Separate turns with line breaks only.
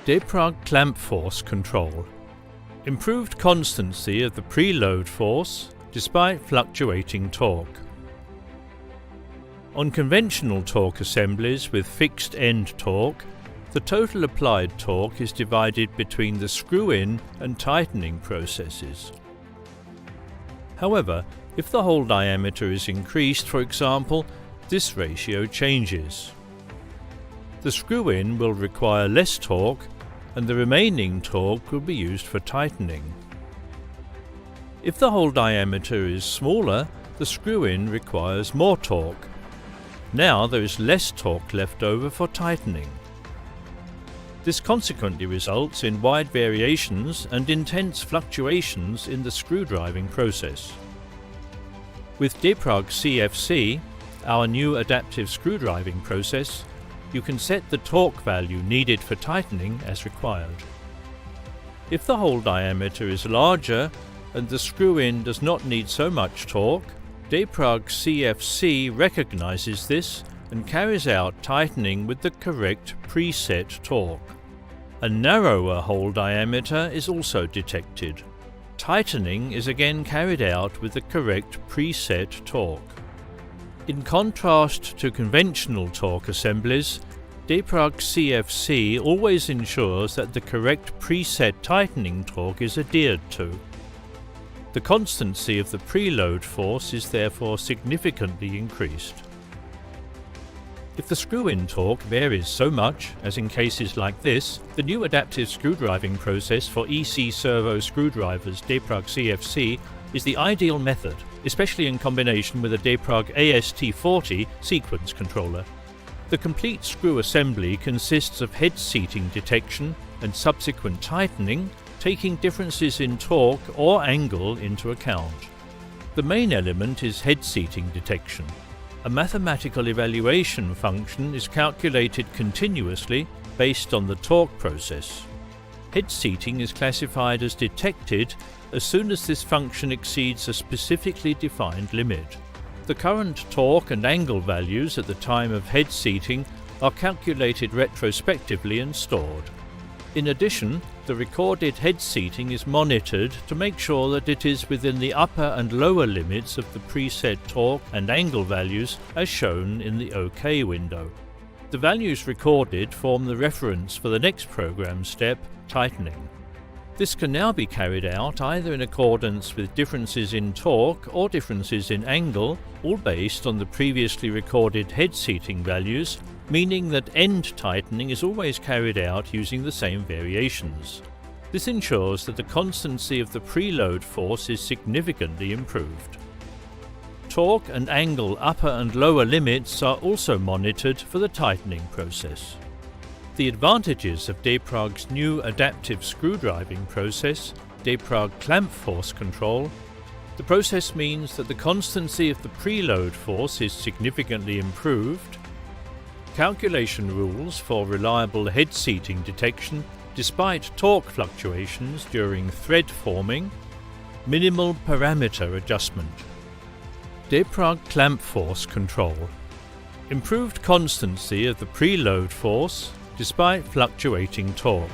Deprag Clamp Force Control. Improved constancy of the preload force despite fluctuating torque. On conventional torque assemblies with fixed end torque, the total applied torque is divided between the screw-in and tightening processes. However, if the hole diameter is increased, for example, this ratio changes. The screw-in will require less torque, and the remaining torque will be used for tightening. If the hole diameter is smaller, the screw-in requires more torque. Now there is less torque left over for tightening. This consequently results in wide variations and intense fluctuations in the screw driving process. With Deprag CFC, our new adaptive screw driving process, you can set the torque value needed for tightening as required. If the hole diameter is larger and the screw-in does not need so much torque, Deprag CFC recognizes this and carries out tightening with the correct preset torque. A narrower hole diameter is also detected. Tightening is again carried out with the correct preset torque. In contrast to conventional torque assemblies, Deprag CFC always ensures that the correct preset tightening torque is adhered to. The constancy of the preload force is therefore significantly increased. If the screw-in torque varies so much, as in cases like this, the new adaptive screwdriving process for EC servo screwdrivers Deprag CFC is the ideal method, especially in combination with a Deprag AST40 sequence controller. The complete screw assembly consists of head seating detection and subsequent tightening, taking differences in torque or angle into account. The main element is head seating detection. A mathematical evaluation function is calculated continuously based on the torque process. Head seating is classified as detected as soon as this function exceeds a specifically defined limit. The current torque and angle values at the time of head seating are calculated retrospectively and stored. In addition, the recorded head seating is monitored to make sure that it is within the upper and lower limits of the preset torque and angle values as shown in the OK window. The values recorded form the reference for the next program step, tightening. This can now be carried out either in accordance with differences in torque or differences in angle, all based on the previously recorded head seating values, meaning that end tightening is always carried out using the same variations. This ensures that the constancy of the preload force is significantly improved. Torque and angle upper and lower limits are also monitored for the tightening process. The advantages of Deprag's new adaptive screwdriving process, Deprag Clamp Force Control. The process means that the constancy of the preload force is significantly improved. Calculation rules for reliable head seating detection despite torque fluctuations during thread forming. Minimal parameter adjustment. Deprag Clamp Force Control. Improved constancy of the preload force despite fluctuating torque.